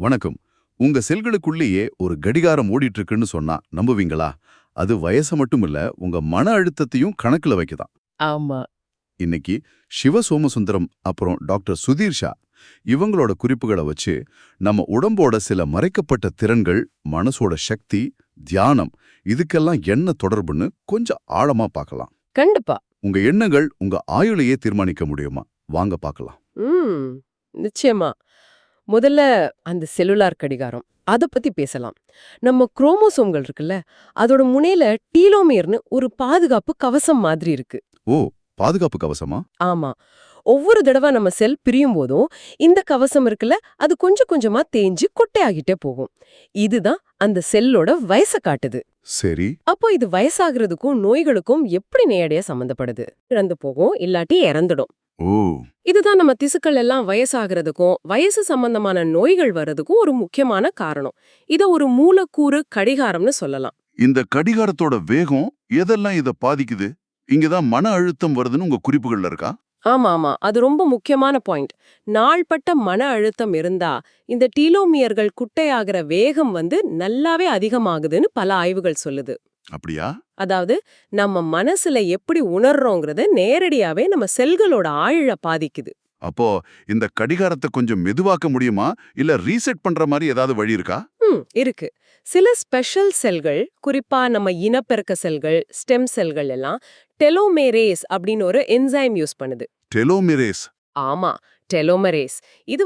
வணக்கம். உங்க செல்களுக்குள்ளேயே ஒரு கடிகாரம் ஓடிட்டு இருக்குன்னு சொன்னா நம்புவீங்களா? அது வயசை மட்டும் இல்ல, உங்க மன அழுத்தத்தையும் கணக்குல வைக்குதாம். ஆமா. இன்னைக்கு சிவ சோமசுந்தரம் அப்புறம் டாக்டர் சுதீர் ஷா இவங்களோட குறிப்புகளை வச்சு நம்ம உடம்போட சில மறைக்கப்பட்ட திறன்கள், மனசோட சக்தி, தியானம் இதுக்கெல்லாம் என்ன தொடர்புன்னு கொஞ்சம் ஆழமா பார்க்கலாம். கண்டிப்பா. உங்க எண்ணங்கள் உங்க ஆயுளையே தீர்மானிக்க முடியுமா? வாங்க பார்க்கலாம். ம். நிச்சயமா. முதல்ல அந்த செல்லுலார் கடிகாரம். அத பத்தி பேசலாம். நம்ம குரோமோசோம்கள் இருக்குல்ல, அதோட முனையில டீலோமியர்னு ஒரு பாதுகாப்பு கவசம் மாதிரி இருக்கு. ஓ, பாதுகாப்பு கவசமா? ஆமா. ஒவ்வொரு தடவை நம்ம செல் பிரியும் போதும் இந்த கவசம் இருக்குல்ல, அது கொஞ்சம் கொஞ்சமா தேஞ்சு கொட்டையாகிட்டே போகும். இதுதான் அந்த செல்லோட வயசை காட்டுது. சரி. அப்போ இது வயசாகிறதுக்கும் நோய்களுக்கும் எப்படி நேரடியா சம்பந்தப்படுது? இறந்து போகும், இல்லாட்டி இறந்துடும். ஓ. இதுதான் நம்ம திசுக்கள் எல்லாம் வயசாகிறதுக்கும் வயசு சம்பந்தமான நோய்கள் வர்றதுக்கும் ஒரு முக்கியமான காரணம். இத ஒரு மூலக்கூறு கடிகாரம்னு சொல்லலாம். இந்த கடிகாரத்தோட வேகம் எதெல்லாம் இத பாதிக்குது? இங்கதான் மன அழுத்தம் வருதுன்னு உங்க குறிப்புகள்ல இருக்கா? ஆமா, அது ரொம்ப முக்கியமான பாயிண்ட். நாள்பட்ட மன அழுத்தம் இருந்தா இந்த டீலோமியர்கள் குட்டையாகிற வேகம் நல்லாவே அதிகமாகுதுன்னு பல ஆய்வுகள் சொல்லுது. அப்படியா? அதாவது நம்ம மனசுல எப்படி உணர்றோங்கிறத நேரடியாவே நம்ம செல்களோட ஆயுள பாதிக்குது. அப்போ இந்த கடிகாரத்தை கொஞ்சம் மெதுவாக்க முடியுமா? இல்ல ரீசெட் பண்ற மாதிரி ஏதாவது வழி இருக்கா? இருக்கு. சில ஸ்பெஷல் செல்கள், குறிப்பா நம்ம இனப்பெருக்க செல்கள், ஸ்டெம் செல்கள் எல்லாம் டெலோமேரேஸ் அப்படின்னு ஒரு என்சைம் யூஸ் பண்ணுது. டெலோமெரேஸ். ஆமா, டெலோமரேஸ். இது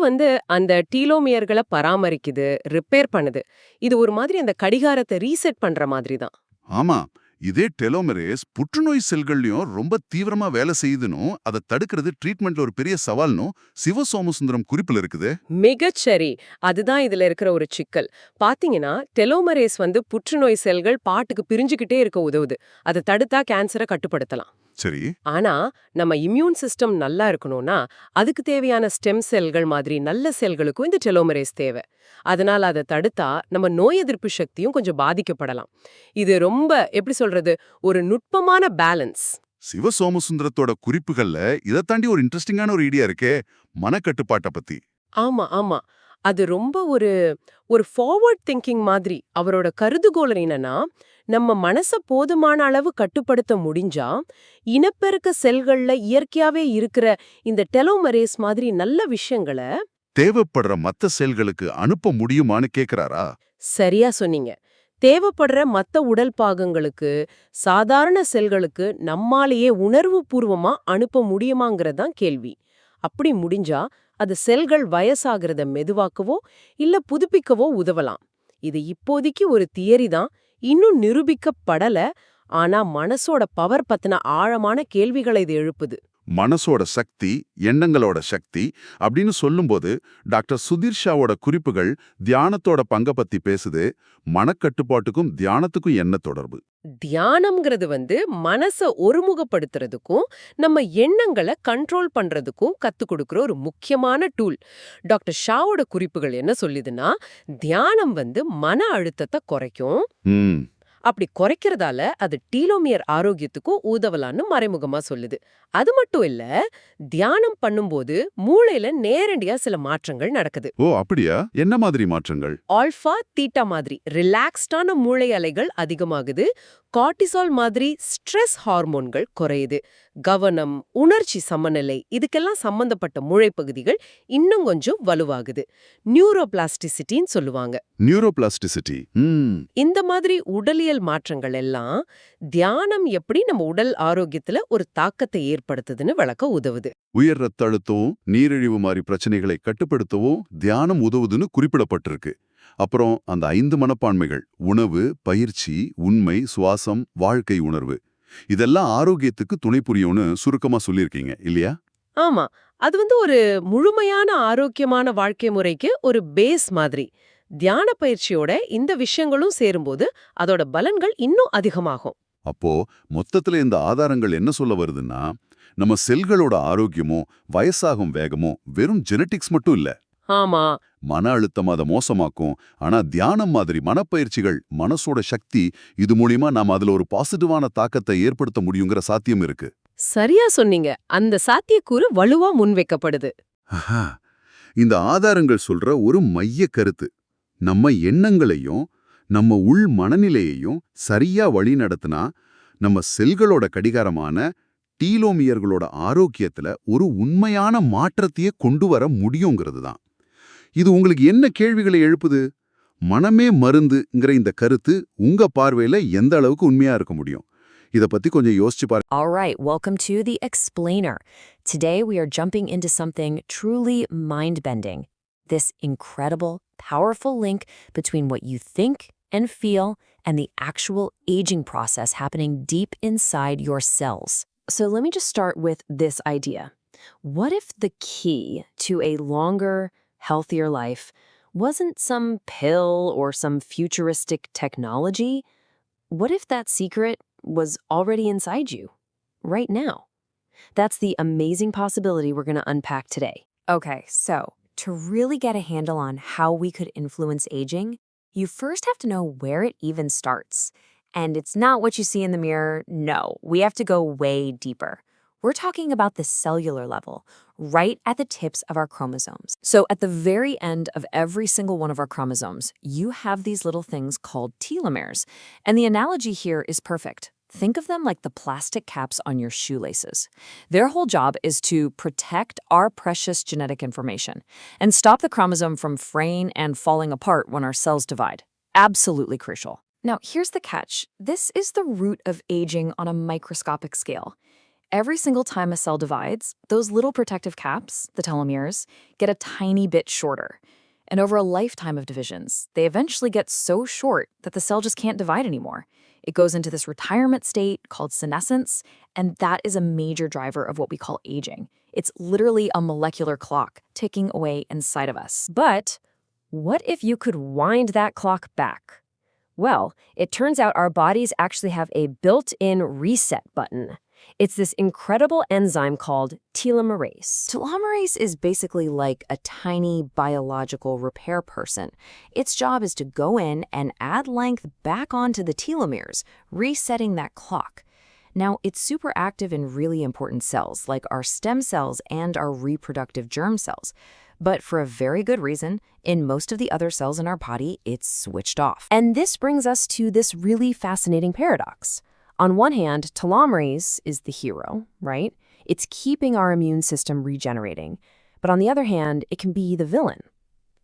அந்த டீலோமியர்களை பராமரிக்குது, ரிப்பேர் பண்ணுது. இது ஒரு மாதிரி அந்த கடிகாரத்தை ரீசெட் பண்ற மாதிரி தான். ஆமா, இதே டெலோமெரேஸ் புற்றுநோய் செல்கள்லயும் ரொம்ப தீவிரமா வேலை செய்யுதுன்னு அதை தடுக்கிறது ட்ரீட்மெண்ட்ல ஒரு பெரிய சவால்னு சிவ சோமசுந்தரம் குறிப்புல இருக்குது. மிகச்சரி. அதுதான் இதுல இருக்கிற ஒரு சிக்கல். பாத்தீங்கன்னா டெலோமரேஸ் புற்றுநோய் செல்கள் பாட்டுக்கு பிரிஞ்சுக்கிட்டே இருக்க உதவுது. அதை தடுத்தா கேன்சரை கட்டுப்படுத்தலாம். சரி. ஆனா நம்ம இம்யூன் சிஸ்டம் நல்லா இருக்கணும்னா அதுக்கு தேவையான ஸ்டெம் செல்கள் மாதிரி நல்ல செல்களுக்கும் இந்த டெலோமரேஸ் தேவை. அதனால அதை தடுத்தா நம்ம நோய் எதிர்ப்பு சக்தியும் கொஞ்சம் பாதிக்கப்படலாம். இது ரொம்ப எப்படி சொல்றது, ஒரு நுட்பமான பேலன்ஸ். சிவ சோமசுந்தரத்தோட குறிப்புகள்ல இதை தாண்டி ஒரு இன்ட்ரெஸ்டிங்கான ஒரு ஐடியா இருக்கே, மனக்கட்டுப்பாட்டை பத்தி. ஆமா. அது ரொம்ப ஒரு ஃபார்வர்ட் திங்கிங் மாதிரி. அவரோட கருதுகோள் என்னன்னா, நம்ம மனச போதுமான அளவு கட்டுப்படுத்த முடிஞ்சா இனப்பெருக்க செல்கள்ல இயற்கையாவே இருக்கிற இந்த டெலோமரேஸ் மாதிரி நல்ல விஷயங்களை தேவைப்படுற மத்த செல்களுக்கு அனுப்ப முடியுமான்னு கேக்குறாரா? சரியா சொன்னீங்க. தேவைப்படுற மத்த உடல் பாகங்களுக்கு, சாதாரண செல்களுக்கு நம்மாலேயே உணர்வு பூர்வமா அனுப்ப முடியுமாங்கிறதான் கேள்வி. அப்படி முடிஞ்சா அது செல்கள் வயசாகிறத மெதுவாக்கவோ இல்ல புதுப்பிக்கவோ உதவலாம். இது இப்போதைக்கு ஒரு தியரி தான், இன்னும் நிரூபிக்கப்படல. ஆனா மனசோட பவர் பத்தின ஆழமான கேள்விகளை இது எழுப்புது. மனசோட சக்தி, எண்ணங்களோட சக்தி அப்படின்னு சொல்லும்போது டாக்டர் சுதீர் ஷாவோட குறிப்புகள் தியானத்தோட பங்க பத்தி பேசுது. மனக்கட்டுப்பாட்டுக்கும் தியானத்துக்கும் என்ன தொடர்பு? தியானம்ங்கிறது மனச ஒருமுகப்படுத்துறதுக்கும் நம்ம எண்ணங்களை கண்ட்ரோல் பண்றதுக்கும் கத்துக் கொடுக்கிற ஒரு முக்கியமான டூல். டாக்டர் ஷாவோட குறிப்புகள் என்ன சொல்லுதுன்னா, தியானம் மன அழுத்தத்தை குறைக்கும். அப்படி குறைக்கிறதால அது டீலோமியர் ஆரோக்கியத்துக்கும் உதவலான்னு மறைமுகமா சொல்லுது. அது மட்டும் இல்ல, தியானம் பண்ணும்போது மூளையில நேரடியா சில மாற்றங்கள் நடக்குது. ஓ, அப்படியா? என்ன மாதிரி மாற்றங்கள்? ஆல்பா தீட்டா மாதிரி ரிலாக்ஸ்டான மூளை அலைகள் அதிகமாகுது. கார்டிசால் மாதிரி ஸ்ட்ரெஸ் ஹார்மோன்கள் குறையுது. கவனம், உணர்ச்சி சமநிலை இதுக்கெல்லாம் சம்பந்தப்பட்ட மூளைப்பகுதிகள் இன்னும் கொஞ்சம் வலுவாகுது. நியூரோபிளாஸ்டிசிட்டின்னு சொல்லுவாங்க. நியூரோபிளாஸ்டிசிட்டி. இந்த மாதிரி உடலியல் மாற்றங்கள் எல்லாம் தியானம் எப்படி நம்ம உடல் ஆரோக்கியத்துல ஒரு தாக்கத்தை ஏற்படுத்துதுன்னு விளக்க உதவுது. உயர் ரத்த அழுத்தம், நீரிழிவு மாதிரி பிரச்சனைகளை கட்டுப்படுத்தவும் தியானம் உதவுதுன்னு குறிப்பிடப்பட்டிருக்கு. அப்புறம் அந்த 5 மனப்பான்மைகள், உணவு, பயிற்சி, உண்மை, சுவாசம், வாழ்க்கை உணர்வு, இதெல்லாம் ஆரோக்கியத்துக்கு துணை புரியும்னு சுருக்கமா சொல்லியிருக்கீங்க இல்லையா? ஆமா, அது ஒரு முழுமையான ஆரோக்கியமான வாழ்க்கை முறைக்கு ஒரு பேஸ் மாதிரி. தியான பயிற்சியோட இந்த விஷயங்களும் சேரும்போது அதோட பலன்கள் இன்னும் அதிகமாகும். அப்போ மொத்தத்துல இந்த ஆதாரங்கள் என்ன சொல்ல வருதுன்னா, நம்ம செல்களோட ஆரோக்கியமும் வயசாகும் வேகமும் வெறும் ஜெனட்டிக்ஸ் மட்டும் இல்ல. ஆமா, மன அழுத்தம் அதை மோசமாக்கும். ஆனா தியானம் மாதிரி மனப்பயிற்சிகள், மனசோட சக்தி, இது மூலியமா நாம அதுல ஒரு பாசிட்டிவான தாக்கத்தை ஏற்படுத்த முடியுங்கிற சாத்தியம் இருக்கு. சரியா சொன்னீங்க. அந்த சாத்தியக்கூறு வலுவா முன்வைக்கப்படுது. இந்த ஆதாரங்கள் சொல்ற ஒரு மைய கருத்து, நம்ம எண்ணங்களையும் நம்ம உள் மனநிலையையும் சரியா வழி நடத்தினா நம்ம செல்களோட கடிகாரமான டீலோமியர்களோட ஆரோக்கியத்துல ஒரு உண்மையான மாற்றத்தையே கொண்டு வர முடியுங்கிறது தான். இது உங்களுக்கு என்ன கேள்விகளை எழுப்புது? மனமே மருந்துங்கிற இந்த கருத்து உங்க பார்வையில எந்த அளவுக்கு உண்மையா இருக்க முடியும்? இத பத்தி கொஞ்சம் யோசிச்சு பாருங்க. All right, welcome to The Explainer. Today we are jumping into something truly mind-bending. This incredible, powerful link between what you think and feel and the actual aging process happening deep inside your cells. So let me just start with this idea. What if the key to a longer, healthier life wasn't some pill or some futuristic technology? What if that secret was already inside you, right now? That's the amazing possibility we're going to unpack today. Okay, so to really get a handle on how we could influence aging, you first have to know where it even starts. And it's not what you see in the mirror. No, we have to go way deeper. We're talking about the cellular level, right at the tips of our chromosomes. So at the very end of every single one of our chromosomes, you have these little things called telomeres. And the analogy here is perfect. Think of them like the plastic caps on your shoelaces. Their whole job is to protect our precious genetic information and stop the chromosome from fraying and falling apart when our cells divide. Absolutely crucial. Now, here's the catch. This is the root of aging on a microscopic scale. Every single time a cell divides, those little protective caps, the telomeres, get a tiny bit shorter. And over a lifetime of divisions, they eventually get so short that the cell just can't divide anymore. It goes into this retirement state called senescence, and that is a major driver of what we call aging. It's literally a molecular clock ticking away inside of us. But what if you could wind that clock back? Well, it turns out our bodies actually have a built-in reset button. It's this incredible enzyme called telomerase. Telomerase is basically like a tiny biological repair person. Its job is to go in and add length back onto the telomeres, resetting that clock. Now, it's super active in really important cells, like our stem cells and our reproductive germ cells. But for a very good reason, in most of the other cells in our body, it's switched off. And this brings us to this really fascinating paradox. On one hand, telomerase is the hero, right? It's keeping our immune system regenerating. But on the other hand, it can be the villain.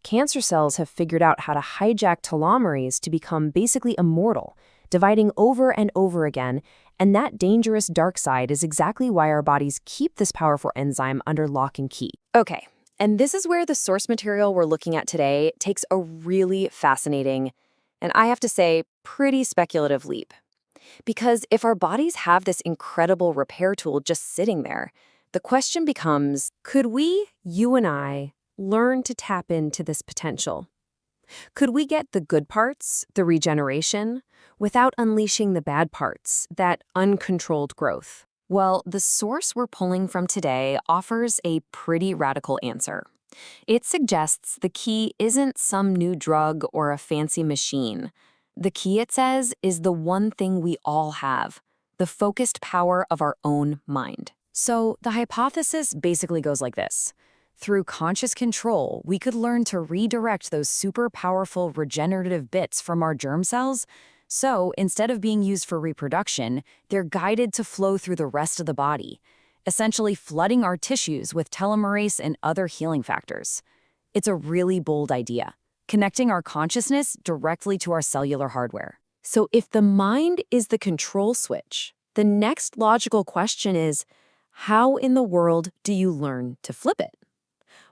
Cancer cells have figured out how to hijack telomerase to become basically immortal, dividing over and over again, and that dangerous dark side is exactly why our bodies keep this powerful enzyme under lock and key. Okay, and this is where the source material we're looking at today takes a really fascinating, and I have to say, pretty speculative leap. Because if our bodies have this incredible repair tool just sitting there, the question becomes, could we, you and I, learn to tap into this potential? Could we get the good parts, the regeneration, without unleashing the bad parts, that uncontrolled growth? Well, the source we're pulling from today offers a pretty radical answer. It suggests the key isn't some new drug or a fancy machine. The key, it says, is the one thing we all have, the focused power of our own mind. So the hypothesis basically goes like this. Through conscious control, we could learn to redirect those super powerful regenerative bits from our germ cells. So instead of being used for reproduction, they're guided to flow through the rest of the body, essentially flooding our tissues with telomerase and other healing factors. It's a really bold idea, connecting our consciousness directly to our cellular hardware. So if the mind is the control switch, the next logical question is, how in the world do you learn to flip it?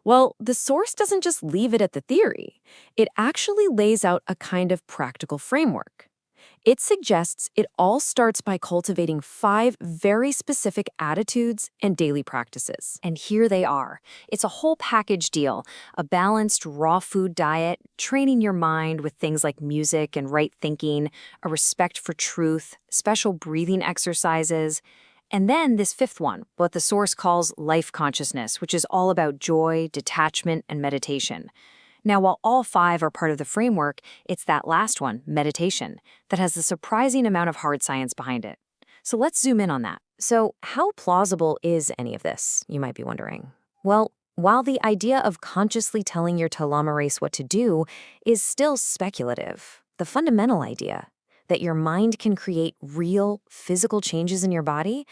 Well, the source doesn't just leave it at the theory. It actually lays out a kind of practical framework. It suggests it all starts by cultivating 5 very specific attitudes and daily practices. And here they are. It's a whole package deal. A balanced raw food diet, training your mind with things like music and right thinking, a respect for truth, special breathing exercises, and then this 5th one, what the source calls life consciousness, which is all about joy, detachment, and meditation. Now, while all 5 are part of the framework, it's that last one, meditation, that has a surprising amount of hard science behind it. So let's zoom in on that. So how plausible is any of this, you might be wondering? Well, while the idea of consciously telling your telomerase what to do is still speculative, the fundamental idea that your mind can create real physical changes in your body,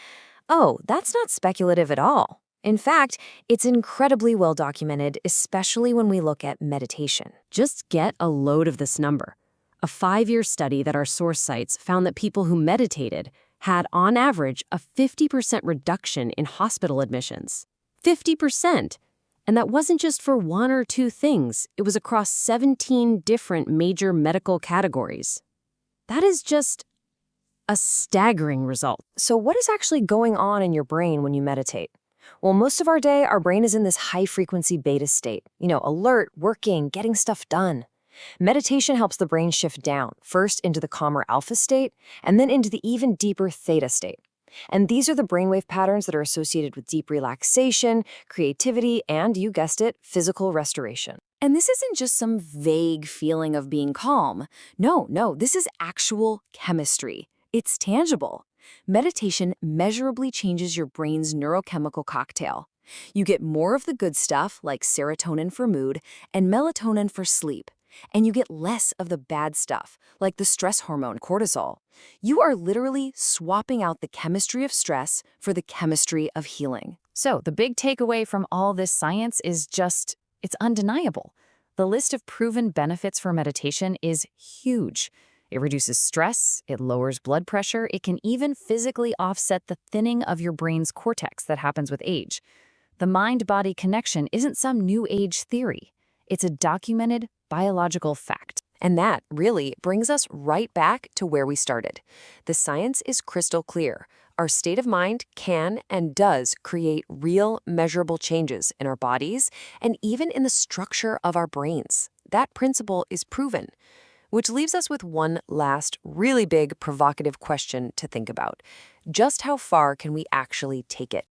oh, that's not speculative at all. In fact, it's incredibly well documented, especially when we look at meditation. Just get a load of this number. A 5-year study that our source cites found that people who meditated had, on average, a 50% reduction in hospital admissions. 50%! And that wasn't just for 1 or 2 things. It was across 17 different major medical categories. That is just a staggering result. So what is actually going on in your brain when you meditate? Well, most of our day, our brain is in this high-frequency beta state. Alert, working, getting stuff done. Meditation helps the brain shift down, first into the calmer alpha state, and then into the even deeper theta state. And these are the brainwave patterns that are associated with deep relaxation, creativity, and, you guessed it, physical restoration. And this isn't just some vague feeling of being calm. No, this is actual chemistry. It's tangible. Meditation measurably changes your brain's neurochemical cocktail. You get more of the good stuff, like serotonin for mood and melatonin for sleep. And you get less of the bad stuff, like the stress hormone cortisol. You are literally swapping out the chemistry of stress for the chemistry of healing. So the big takeaway from all this science is it's undeniable. The list of proven benefits for meditation is huge. It reduces stress, it lowers blood pressure, it can even physically offset the thinning of your brain's cortex that happens with age. The mind-body connection isn't some new age theory. It's a documented biological fact. And that really brings us right back to where we started. The science is crystal clear. Our state of mind can and does create real, measurable changes in our bodies and even in the structure of our brains. That principle is proven. Which leaves us with one last really big provocative question to think about. Just how far can we actually take it?